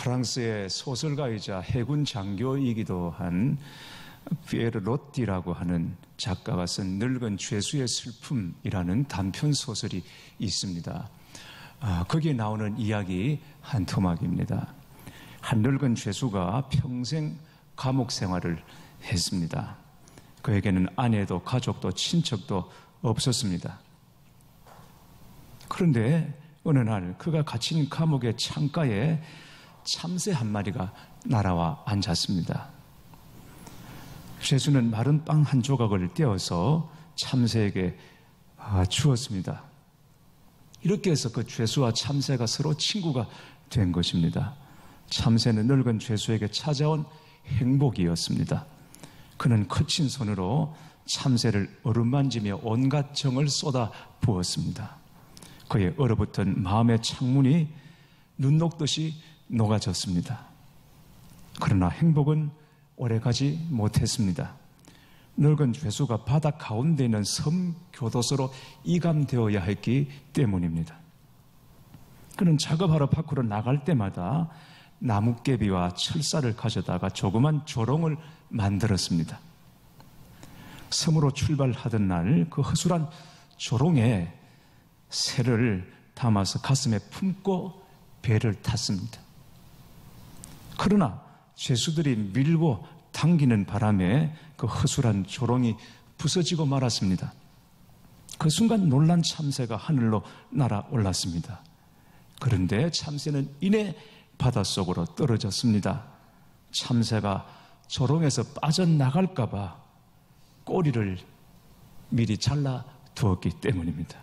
프랑스의 소설가이자 해군 장교이기도 한 피에르 로띠라고 하는 작가가 쓴 늙은 죄수의 슬픔이라는 단편 소설이 있습니다. 거기에 나오는 이야기 한 토막입니다. 한 늙은 죄수가 평생 감옥 생활을 했습니다. 그에게는 아내도 가족도 친척도 없었습니다. 그런데 어느 날 그가 갇힌 감옥의 창가에 참새 한 마리가 날아와 앉았습니다. 죄수는 마른 빵 한 조각을 떼어서 참새에게 주었습니다. 이렇게 해서 그 죄수와 참새가 서로 친구가 된 것입니다. 참새는 늙은 죄수에게 찾아온 행복이었습니다. 그는 거친 손으로 참새를 어루만지며 온갖 정을 쏟아 부었습니다. 그의 얼어붙은 마음의 창문이 눈 녹듯이 녹아졌습니다. 그러나 행복은 오래가지 못했습니다. 늙은 죄수가 바다 가운데 있는 섬 교도소로 이감되어야 했기 때문입니다. 그는 작업하러 밖으로 나갈 때마다 나뭇개비와 철사를 가져다가 조그만 조롱을 만들었습니다. 섬으로 출발하던 날 그 허술한 조롱에 새를 담아서 가슴에 품고 배를 탔습니다. 그러나 죄수들이 밀고 당기는 바람에 그 허술한 조롱이 부서지고 말았습니다. 그 순간 놀란 참새가 하늘로 날아올랐습니다. 그런데 참새는 이내 바닷속으로 떨어졌습니다. 참새가 조롱에서 빠져나갈까 봐 꼬리를 미리 잘라 두었기 때문입니다.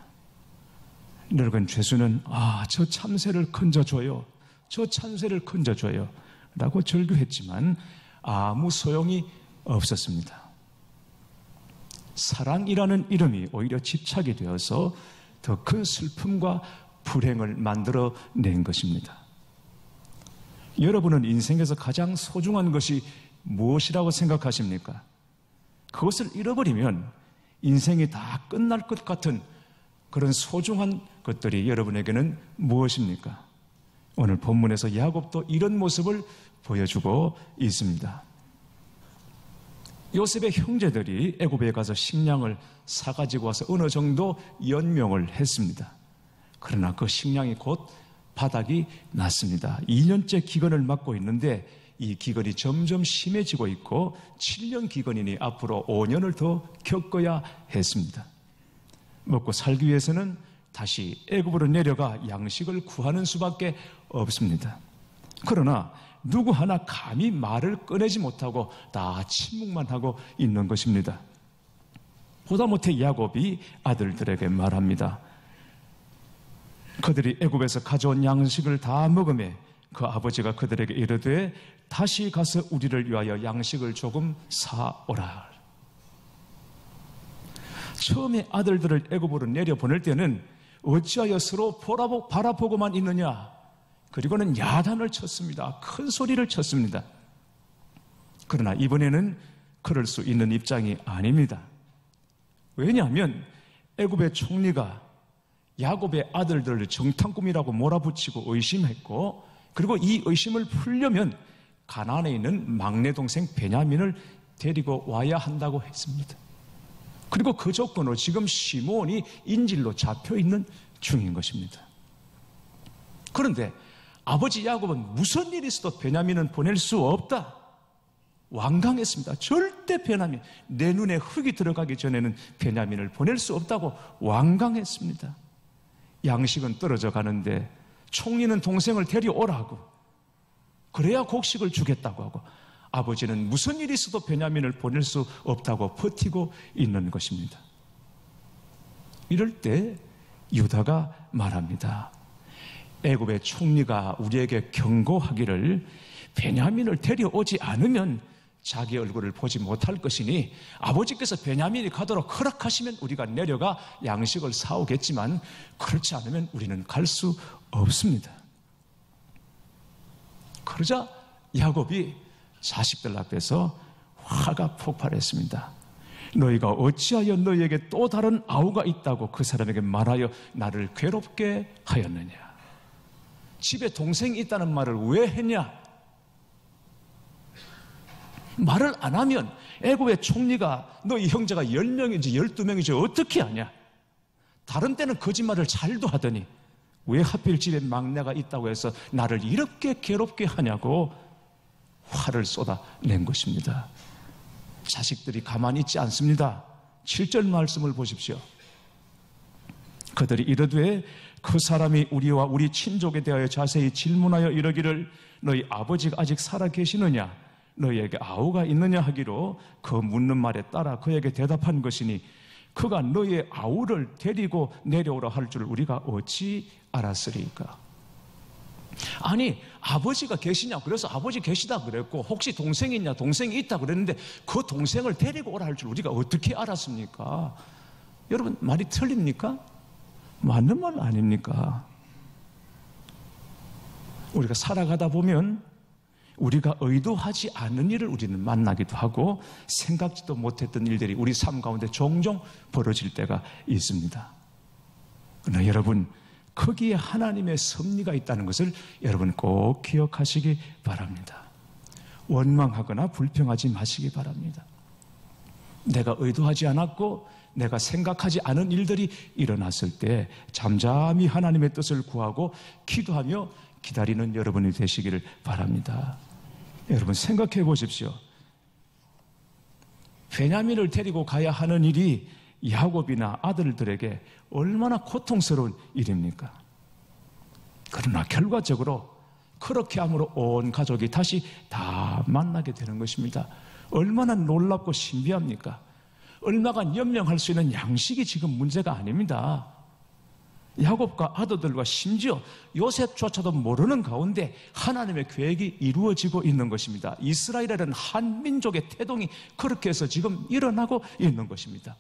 늙은 죄수는 저 참새를 건져줘요. 저 참새를 건져줘요. 라고 절규했지만 아무 소용이 없었습니다. 사랑이라는 이름이 오히려 집착이 되어서 더 큰 슬픔과 불행을 만들어낸 것입니다. 여러분은 인생에서 가장 소중한 것이 무엇이라고 생각하십니까? 그것을 잃어버리면 인생이 다 끝날 것 같은 그런 소중한 것들이 여러분에게는 무엇입니까? 오늘 본문에서 야곱도 이런 모습을 보여주고 있습니다. 요셉의 형제들이 애굽에 가서 식량을 사가지고 와서 어느 정도 연명을 했습니다. 그러나 그 식량이 곧 바닥이 났습니다. 2년째 기근을 맞고 있는데 이 기근이 점점 심해지고 있고 7년 기근이니 앞으로 5년을 더 겪어야 했습니다. 먹고 살기 위해서는 다시 애굽으로 내려가 양식을 구하는 수밖에 없습니다. 그러나 누구 하나 감히 말을 꺼내지 못하고 다 침묵만 하고 있는 것입니다. 보다 못해 야곱이 아들들에게 말합니다. 그들이 애굽에서 가져온 양식을 다 먹으며 그 아버지가 그들에게 이르되 다시 가서 우리를 위하여 양식을 조금 사오라. 처음에 아들들을 애굽으로 내려보낼 때는 어찌하여 서로 바라보고만 있느냐. 그리고는 야단을 쳤습니다. 큰 소리를 쳤습니다. 그러나 이번에는 그럴 수 있는 입장이 아닙니다. 왜냐하면 애굽의 총리가 야곱의 아들들을 정탐꾼이라고 몰아붙이고 의심했고, 그리고 이 의심을 풀려면 가나안에 있는 막내 동생 베냐민을 데리고 와야 한다고 했습니다. 그리고 그 조건으로 지금 시므온이 인질로 잡혀 있는 중인 것입니다. 그런데 아버지 야곱은 무슨 일이 있어도 베냐민은 보낼 수 없다. 완강했습니다. 절대 베냐민, 내 눈에 흙이 들어가기 전에는 베냐민을 보낼 수 없다고 완강했습니다. 양식은 떨어져 가는데 총리는 동생을 데려오라고, 그래야 곡식을 주겠다고 하고, 아버지는 무슨 일이 있어도 베냐민을 보낼 수 없다고 버티고 있는 것입니다. 이럴 때 유다가 말합니다. 애굽의 총리가 우리에게 경고하기를 베냐민을 데려오지 않으면 자기 얼굴을 보지 못할 것이니 아버지께서 베냐민이 가도록 허락하시면 우리가 내려가 양식을 사오겠지만 그렇지 않으면 우리는 갈 수 없습니다. 그러자 야곱이 자식들 앞에서 화가 폭발했습니다. 너희가 어찌하여 너희에게 또 다른 아우가 있다고 그 사람에게 말하여 나를 괴롭게 하였느냐. 집에 동생이 있다는 말을 왜 했냐? 말을 안 하면 애굽의 총리가 너희 형제가 10명인지 12명인지 어떻게 하냐? 다른 때는 거짓말을 잘도 하더니 왜 하필 집에 막내가 있다고 해서 나를 이렇게 괴롭게 하냐고 화를 쏟아낸 것입니다. 자식들이 가만히 있지 않습니다. 7절 말씀을 보십시오. 그들이 이르되 그 사람이 우리와 우리 친족에 대하여 자세히 질문하여 이르기를 너희 아버지가 아직 살아 계시느냐? 너희에게 아우가 있느냐 하기로 그 묻는 말에 따라 그에게 대답한 것이니 그가 너희의 아우를 데리고 내려오라 할 줄 우리가 어찌 알았으리까? 아니, 아버지가 계시냐? 그래서 아버지 계시다 그랬고, 혹시 동생이 있냐? 동생이 있다 그랬는데 그 동생을 데리고 오라 할 줄 우리가 어떻게 알았습니까? 여러분, 말이 틀립니까? 맞는 말 아닙니까? 우리가 살아가다 보면 우리가 의도하지 않은 일을 우리는 만나기도 하고 생각지도 못했던 일들이 우리 삶 가운데 종종 벌어질 때가 있습니다. 그러나 여러분, 거기에 하나님의 섭리가 있다는 것을 여러분 꼭 기억하시기 바랍니다. 원망하거나 불평하지 마시기 바랍니다. 내가 의도하지 않았고 내가 생각하지 않은 일들이 일어났을 때 잠잠히 하나님의 뜻을 구하고 기도하며 기다리는 여러분이 되시기를 바랍니다. 여러분 생각해 보십시오. 베냐민을 데리고 가야 하는 일이 야곱이나 아들들에게 얼마나 고통스러운 일입니까? 그러나 결과적으로 그렇게 함으로 온 가족이 다시 다 만나게 되는 것입니다. 얼마나 놀랍고 신비합니까? 얼마간 연명할 수 있는 양식이 지금 문제가 아닙니다. 야곱과 아들들과 심지어 요셉조차도 모르는 가운데 하나님의 계획이 이루어지고 있는 것입니다. 이스라엘이라는 한 민족의 태동이 그렇게 해서 지금 일어나고 있는 것입니다.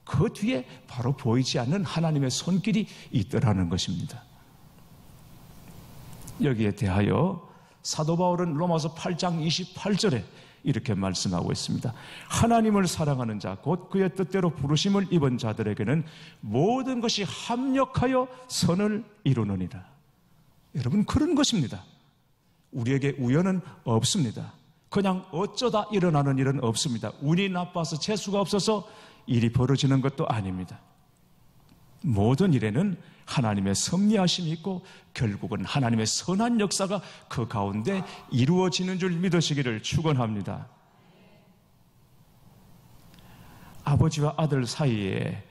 그 뒤에 바로 보이지 않는 하나님의 손길이 있더라는 것입니다. 여기에 대하여 사도 바울은 로마서 8장 28절에 이렇게 말씀하고 있습니다. 하나님을 사랑하는 자, 곧 그의 뜻대로 부르심을 입은 자들에게는 모든 것이 합력하여 선을 이루느니라. 여러분, 그런 것입니다. 우리에게 우연은 없습니다. 그냥 어쩌다 일어나는 일은 없습니다. 운이 나빠서 재수가 없어서 일이 벌어지는 것도 아닙니다. 모든 일에는 하나님의 섭리하심이 있고 결국은 하나님의 선한 역사가 그 가운데 이루어지는 줄 믿으시기를 축원합니다. 아버지와 아들 사이에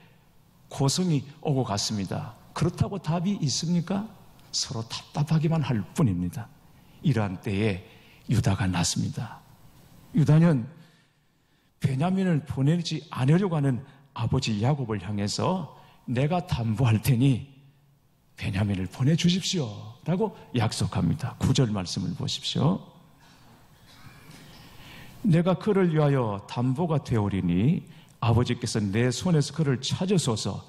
고성이 오고 갔습니다. 그렇다고 답이 있습니까? 서로 답답하기만 할 뿐입니다. 이러한 때에 유다가 났습니다. 유다는 베냐민을 보내지 않으려고 하는 아버지 야곱을 향해서 내가 담보할 테니 베냐민을 보내주십시오 라고 약속합니다. 9절 말씀을 보십시오. 내가 그를 위하여 담보가 되오리니 아버지께서 내 손에서 그를 찾으소서.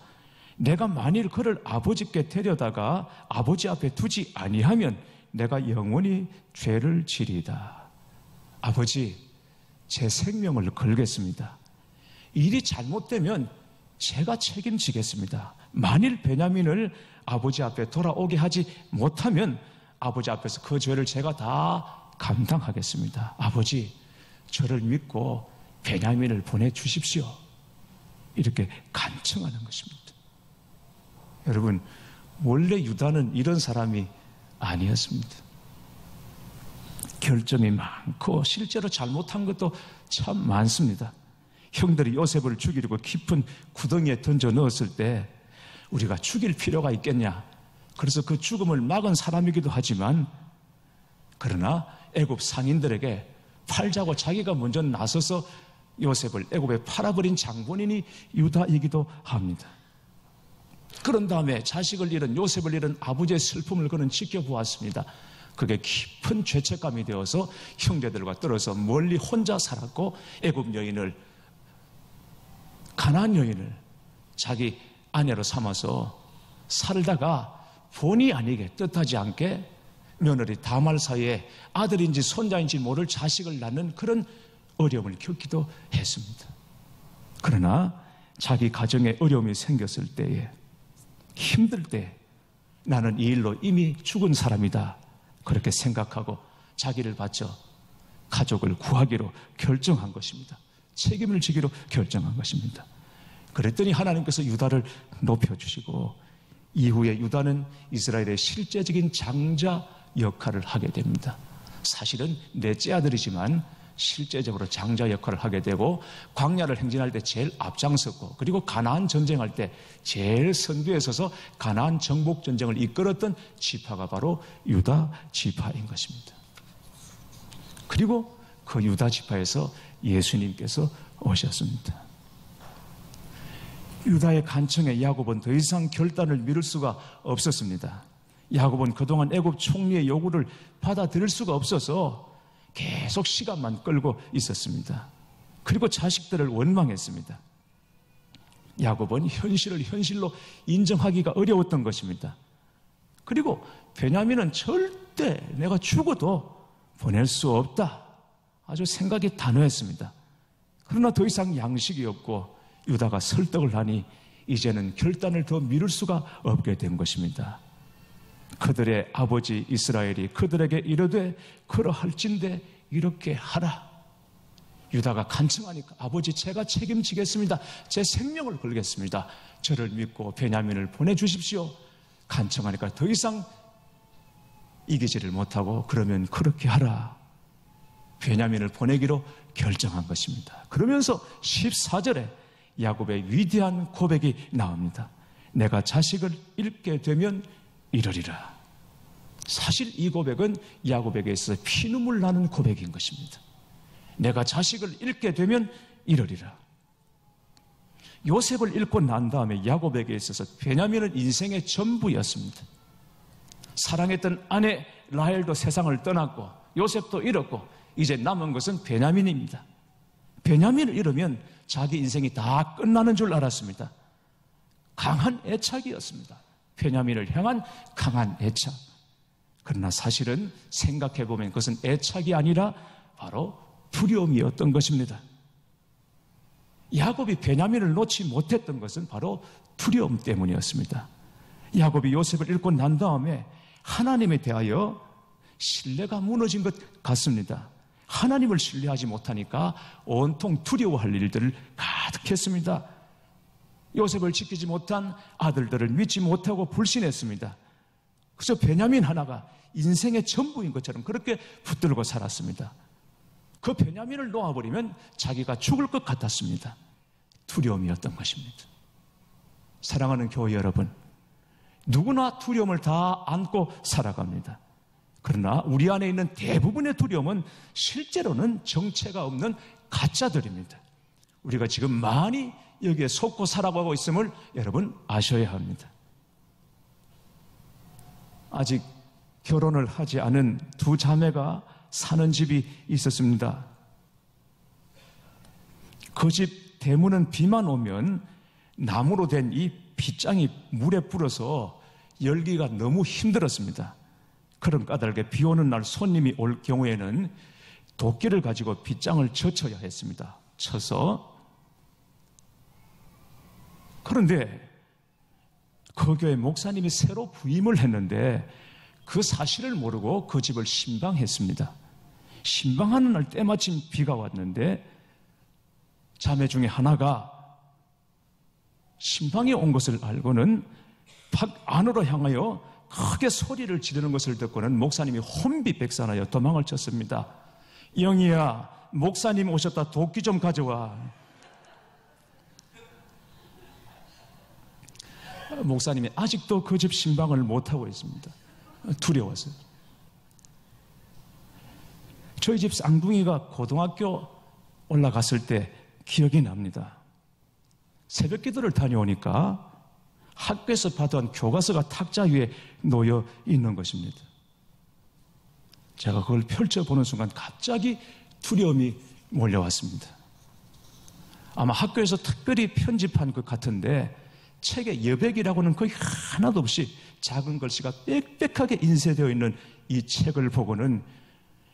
내가 만일 그를 아버지께 데려다가 아버지 앞에 두지 아니하면 내가 영원히 죄를 지리이다. 아버지, 제 생명을 걸겠습니다. 일이 잘못되면 제가 책임지겠습니다. 만일 베냐민을 아버지 앞에 돌아오게 하지 못하면 아버지 앞에서 그 죄를 제가 다 감당하겠습니다. 아버지, 저를 믿고 베냐민을 보내주십시오. 이렇게 간청하는 것입니다. 여러분, 원래 유다는 이런 사람이 아니었습니다. 결점이 많고 실제로 잘못한 것도 참 많습니다. 형들이 요셉을 죽이려고 깊은 구덩이에 던져 넣었을 때 우리가 죽일 필요가 있겠냐? 그래서 그 죽음을 막은 사람이기도 하지만, 그러나 애굽 상인들에게 팔자고 자기가 먼저 나서서 요셉을 애굽에 팔아버린 장본인이 유다이기도 합니다. 그런 다음에 자식을 잃은 요셉을 잃은 아버지의 슬픔을 그는 지켜보았습니다. 그게 깊은 죄책감이 되어서 형제들과 떨어져 멀리 혼자 살았고 애굽 여인을, 가나안 여인을 자기 아내로 삼아서 살다가 본의 아니게 뜻하지 않게 며느리 다말 사이에 아들인지 손자인지 모를 자식을 낳는 그런 어려움을 겪기도 했습니다. 그러나 자기 가정에 어려움이 생겼을 때에, 힘들 때 나는 이 일로 이미 죽은 사람이다. 그렇게 생각하고 자기를 바쳐 가족을 구하기로 결정한 것입니다. 책임을 지기로 결정한 것입니다. 그랬더니 하나님께서 유다를 높여주시고 이후에 유다는 이스라엘의 실제적인 장자 역할을 하게 됩니다. 사실은 넷째 아들이지만 실제적으로 장자 역할을 하게 되고 광야를 행진할 때 제일 앞장섰고 그리고 가나안 전쟁할 때 제일 선두에 서서 가나안 정복 전쟁을 이끌었던 지파가 바로 유다 지파인 것입니다. 그리고 그 유다 지파에서 예수님께서 오셨습니다. 유다의 간청에 야곱은 더 이상 결단을 미룰 수가 없었습니다. 야곱은 그동안 애굽 총리의 요구를 받아들일 수가 없어서 계속 시간만 끌고 있었습니다. 그리고 자식들을 원망했습니다. 야곱은 현실을 현실로 인정하기가 어려웠던 것입니다. 그리고 베냐민은 절대 내가 죽어도 보낼 수 없다. 아주 생각이 단호했습니다. 그러나 더 이상 양식이 없고 유다가 설득을 하니 이제는 결단을 더 미룰 수가 없게 된 것입니다. 그들의 아버지 이스라엘이 그들에게 이르되 그러할진대 이렇게 하라. 유다가 간청하니까 아버지 제가 책임지겠습니다. 제 생명을 걸겠습니다. 저를 믿고 베냐민을 보내주십시오. 간청하니까 더 이상 이기지를 못하고 그러면 그렇게 하라. 베냐민을 보내기로 결정한 것입니다. 그러면서 14절에 야곱의 위대한 고백이 나옵니다. 내가 자식을 잃게 되면 이러리라. 사실 이 고백은 야곱에게 있어서 피눈물 나는 고백인 것입니다. 내가 자식을 잃게 되면 이러리라. 요셉을 잃고 난 다음에 야곱에게 있어서 베냐민은 인생의 전부였습니다. 사랑했던 아내 라헬도 세상을 떠났고 요셉도 잃었고 이제 남은 것은 베냐민입니다. 베냐민을 잃으면 자기 인생이 다 끝나는 줄 알았습니다. 강한 애착이었습니다. 베냐민을 향한 강한 애착. 그러나 사실은 생각해보면 그것은 애착이 아니라 바로 두려움이었던 것입니다. 야곱이 베냐민을 놓지 못했던 것은 바로 두려움 때문이었습니다. 야곱이 요셉을 잃고 난 다음에 하나님에 대하여 신뢰가 무너진 것 같습니다. 하나님을 신뢰하지 못하니까 온통 두려워할 일들을 가득했습니다. 요셉을 지키지 못한 아들들을 믿지 못하고 불신했습니다. 그래서 베냐민 하나가 인생의 전부인 것처럼 그렇게 붙들고 살았습니다. 그 베냐민을 놓아버리면 자기가 죽을 것 같았습니다. 두려움이었던 것입니다. 사랑하는 교회 여러분, 누구나 두려움을 다 안고 살아갑니다. 그러나 우리 안에 있는 대부분의 두려움은 실제로는 정체가 없는 가짜들입니다. 우리가 지금 많이 여기에 속고 살아가고 있음을 여러분 아셔야 합니다. 아직 결혼을 하지 않은 두 자매가 사는 집이 있었습니다. 그 집 대문은 비만 오면 나무로 된 이 빗장이 물에 불어서 열기가 너무 힘들었습니다. 그런 까닭에 비 오는 날 손님이 올 경우에는 도끼를 가지고 빗장을 젖혀야 했습니다. 쳐서. 그런데 그 교회 목사님이 새로 부임을 했는데 그 사실을 모르고 그 집을 신방했습니다. 신방하는 날 때마침 비가 왔는데 자매 중에 하나가 신방에 온 것을 알고는 밖 안으로 향하여 크게 소리를 지르는 것을 듣고는 목사님이 혼비백산하여 도망을 쳤습니다. 영희야, 목사님 오셨다. 도끼 좀 가져와. 목사님이 아직도 그 집 신방을 못하고 있습니다. 두려워서. 저희 집 쌍둥이가 고등학교 올라갔을 때 기억이 납니다. 새벽 기도를 다녀오니까 학교에서 받은 교과서가 탁자 위에 놓여 있는 것입니다. 제가 그걸 펼쳐보는 순간 갑자기 두려움이 몰려왔습니다. 아마 학교에서 특별히 편집한 것 같은데 책에 여백이라고는 거의 하나도 없이 작은 글씨가 빽빽하게 인쇄되어 있는 이 책을 보고는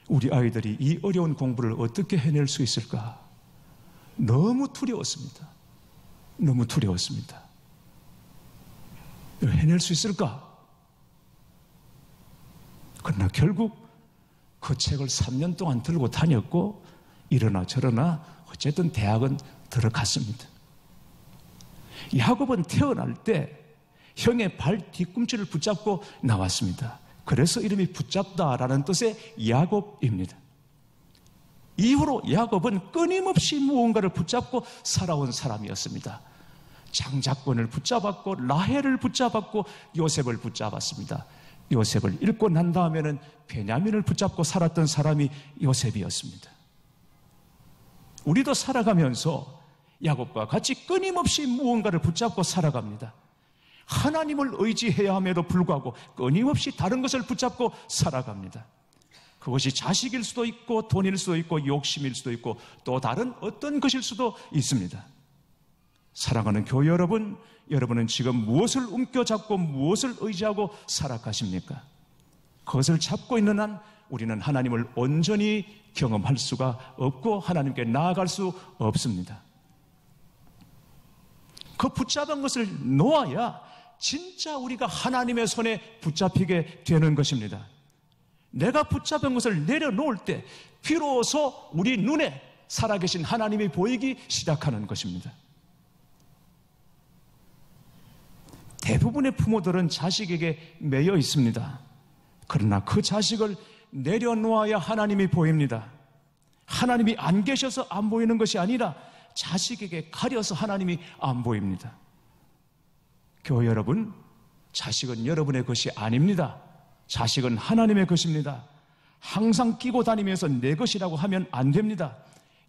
우리 아이들이 이 어려운 공부를 어떻게 해낼 수 있을까? 너무 두려웠습니다. 너무 두려웠습니다. 해낼 수 있을까? 그러나 결국 그 책을 3년 동안 들고 다녔고 이러나 저러나 어쨌든 대학은 들어갔습니다. 야곱은 태어날 때 형의 발 뒤꿈치를 붙잡고 나왔습니다. 그래서 이름이 붙잡다라는 뜻의 야곱입니다. 이후로 야곱은 끊임없이 무언가를 붙잡고 살아온 사람이었습니다. 장자권을 붙잡았고 라헬을 붙잡았고 요셉을 붙잡았습니다. 요셉을 잃고 난 다음에는 베냐민을 붙잡고 살았던 사람이 요셉이었습니다. 우리도 살아가면서 야곱과 같이 끊임없이 무언가를 붙잡고 살아갑니다. 하나님을 의지해야 함에도 불구하고 끊임없이 다른 것을 붙잡고 살아갑니다. 그것이 자식일 수도 있고 돈일 수도 있고 욕심일 수도 있고 또 다른 어떤 것일 수도 있습니다. 사랑하는 교회 여러분, 여러분은 지금 무엇을 움켜잡고 무엇을 의지하고 살아가십니까? 그것을 잡고 있는 한 우리는 하나님을 온전히 경험할 수가 없고 하나님께 나아갈 수 없습니다. 그 붙잡은 것을 놓아야 진짜 우리가 하나님의 손에 붙잡히게 되는 것입니다. 내가 붙잡은 것을 내려놓을 때 비로소 우리 눈에 살아계신 하나님이 보이기 시작하는 것입니다. 대부분의 부모들은 자식에게 매여 있습니다. 그러나 그 자식을 내려놓아야 하나님이 보입니다. 하나님이 안 계셔서 안 보이는 것이 아니라 자식에게 가려서 하나님이 안 보입니다. 교회 여러분, 자식은 여러분의 것이 아닙니다. 자식은 하나님의 것입니다. 항상 끼고 다니면서 내 것이라고 하면 안 됩니다.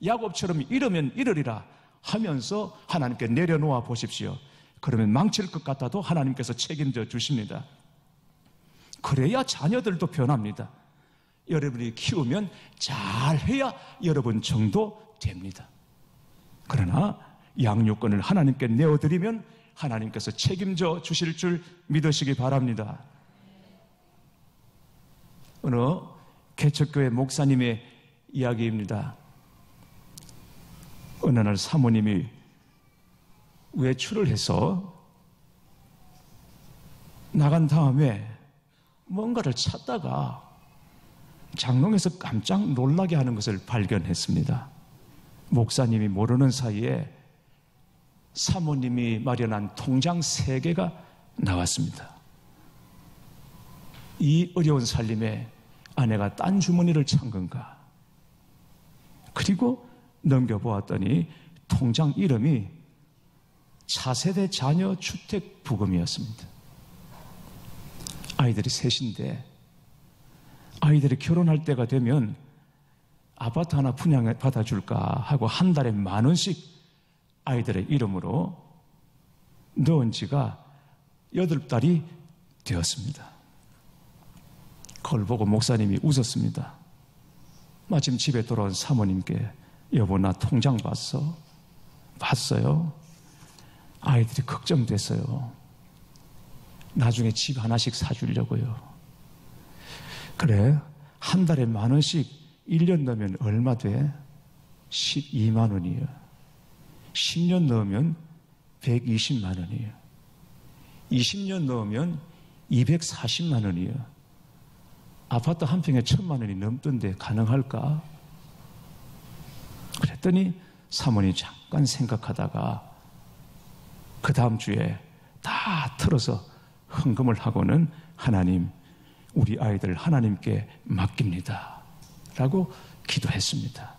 야곱처럼 이러면 이러리라 하면서 하나님께 내려놓아 보십시오. 그러면 망칠 것 같아도 하나님께서 책임져 주십니다. 그래야 자녀들도 변합니다. 여러분이 키우면 잘해야 여러분 정도 됩니다. 그러나 양육권을 하나님께 내어드리면 하나님께서 책임져 주실 줄 믿으시기 바랍니다. 어느 개척교회 목사님의 이야기입니다. 어느 날 사모님이 외출을 해서 나간 다음에 뭔가를 찾다가 장롱에서 깜짝 놀라게 하는 것을 발견했습니다. 목사님이 모르는 사이에 사모님이 마련한 통장 3개가 나왔습니다. 이 어려운 살림에 아내가 딴 주머니를 찬 건가? 그리고 넘겨보았더니 통장 이름이 차세대 자녀 주택 부금이었습니다. 아이들이 셋인데 아이들이 결혼할 때가 되면 아파트 하나 분양해 받아줄까 하고 한 달에 10,000원씩 아이들의 이름으로 넣은 지가 8달이 되었습니다. 그걸 보고 목사님이 웃었습니다. 마침 집에 돌아온 사모님께 여보 나 통장 봤어? 봤어요? 아이들이 걱정됐어요. 나중에 집 하나씩 사주려고요. 그래 한 달에 10,000원씩 1년 넣으면 얼마 돼? 12만 원이에요. 10년 넣으면 120만 원이에요. 20년 넣으면 240만 원이에요. 아파트 한 평에 1,000만 원이 넘던데 가능할까? 그랬더니 사모님이 잠깐 생각하다가 그 다음 주에 다 털어서 헌금을 하고는 하나님, 우리 아이들 하나님께 맡깁니다 라고 기도했습니다.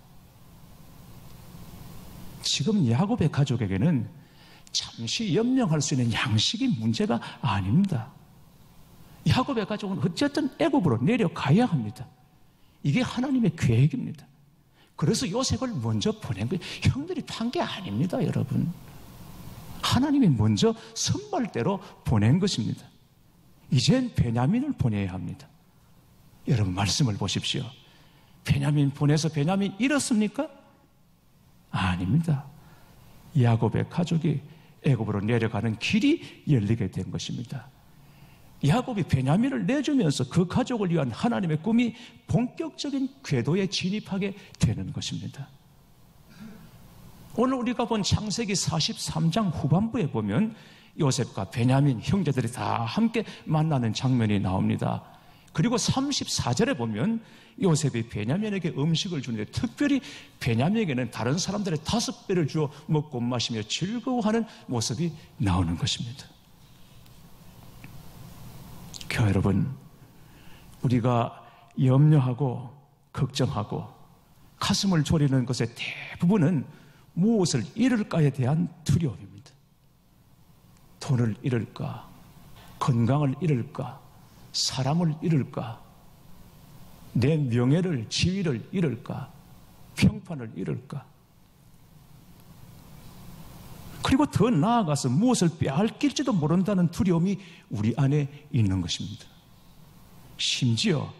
지금 야곱의 가족에게는 잠시 연명할 수 있는 양식이 문제가 아닙니다. 야곱의 가족은 어쨌든 애굽으로 내려가야 합니다. 이게 하나님의 계획입니다. 그래서 요셉을 먼저 보낸 거예요. 형들이 판 게 아닙니다, 여러분. 하나님이 먼저 선발대로 보낸 것입니다. 이젠 베냐민을 보내야 합니다. 여러분 말씀을 보십시오. 베냐민 보내서 베냐민 잃었습니까? 아닙니다. 야곱의 가족이 애굽으로 내려가는 길이 열리게 된 것입니다. 야곱이 베냐민을 내주면서 그 가족을 위한 하나님의 꿈이 본격적인 궤도에 진입하게 되는 것입니다. 오늘 우리가 본 창세기 43장 후반부에 보면 요셉과 베냐민 형제들이 다 함께 만나는 장면이 나옵니다. 그리고 34절에 보면 요셉이 베냐민에게 음식을 주는데 특별히 베냐민에게는 다른 사람들의 5배를 주어 먹고 마시며 즐거워하는 모습이 나오는 것입니다. 교회 여러분, 우리가 염려하고 걱정하고 가슴을 졸이는 것의 대부분은 무엇을 잃을까에 대한 두려움입니다. 돈을 잃을까? 건강을 잃을까? 사람을 잃을까? 내 명예를, 지위를 잃을까? 평판을 잃을까? 그리고 더 나아가서 무엇을 빼앗길지도 모른다는 두려움이 우리 안에 있는 것입니다. 심지어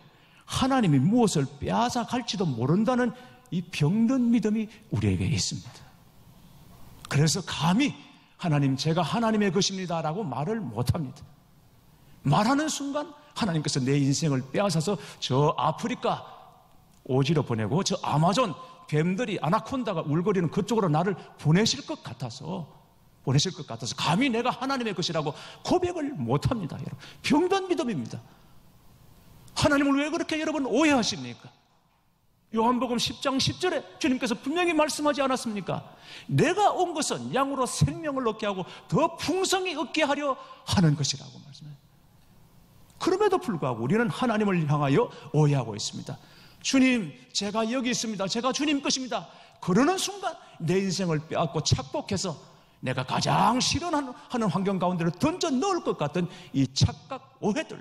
하나님이 무엇을 빼앗아 갈지도 모른다는 이 병든 믿음이 우리에게 있습니다. 그래서 감히 하나님, 제가 하나님의 것입니다 라고 말을 못합니다. 말하는 순간 하나님께서 내 인생을 빼앗아서 저 아프리카 오지로 보내고 저 아마존 뱀들이 아나콘다가 울거리는 그쪽으로 나를 보내실 것 같아서 감히 내가 하나님의 것이라고 고백을 못합니다. 여러분, 병든 믿음입니다. 하나님을 왜 그렇게 여러분 오해하십니까? 요한복음 10장 10절에 주님께서 분명히 말씀하지 않았습니까? 내가 온 것은 양으로 생명을 얻게 하고 더 풍성히 얻게 하려 하는 것이라고 말씀해요. 그럼에도 불구하고 우리는 하나님을 향하여 오해하고 있습니다. 주님, 제가 여기 있습니다. 제가 주님 것입니다. 그러는 순간 내 인생을 빼앗고 착복해서 내가 가장 싫어하는 환경 가운데로 던져 넣을 것 같은 이 착각, 오해들,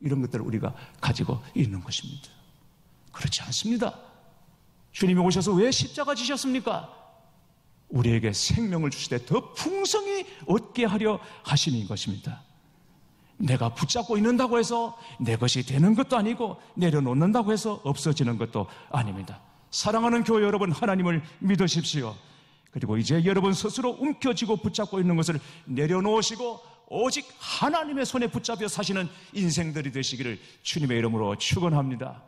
이런 것들을 우리가 가지고 있는 것입니다. 그렇지 않습니다. 주님이 오셔서 왜 십자가 지셨습니까? 우리에게 생명을 주시되 더 풍성히 얻게 하려 하시는 것입니다. 내가 붙잡고 있는다고 해서 내 것이 되는 것도 아니고 내려놓는다고 해서 없어지는 것도 아닙니다. 사랑하는 교회 여러분, 하나님을 믿으십시오. 그리고 이제 여러분 스스로 움켜쥐고 붙잡고 있는 것을 내려놓으시고 오직 하나님의 손에 붙잡혀 사시는 인생들이 되시기를 주님의 이름으로 축원합니다.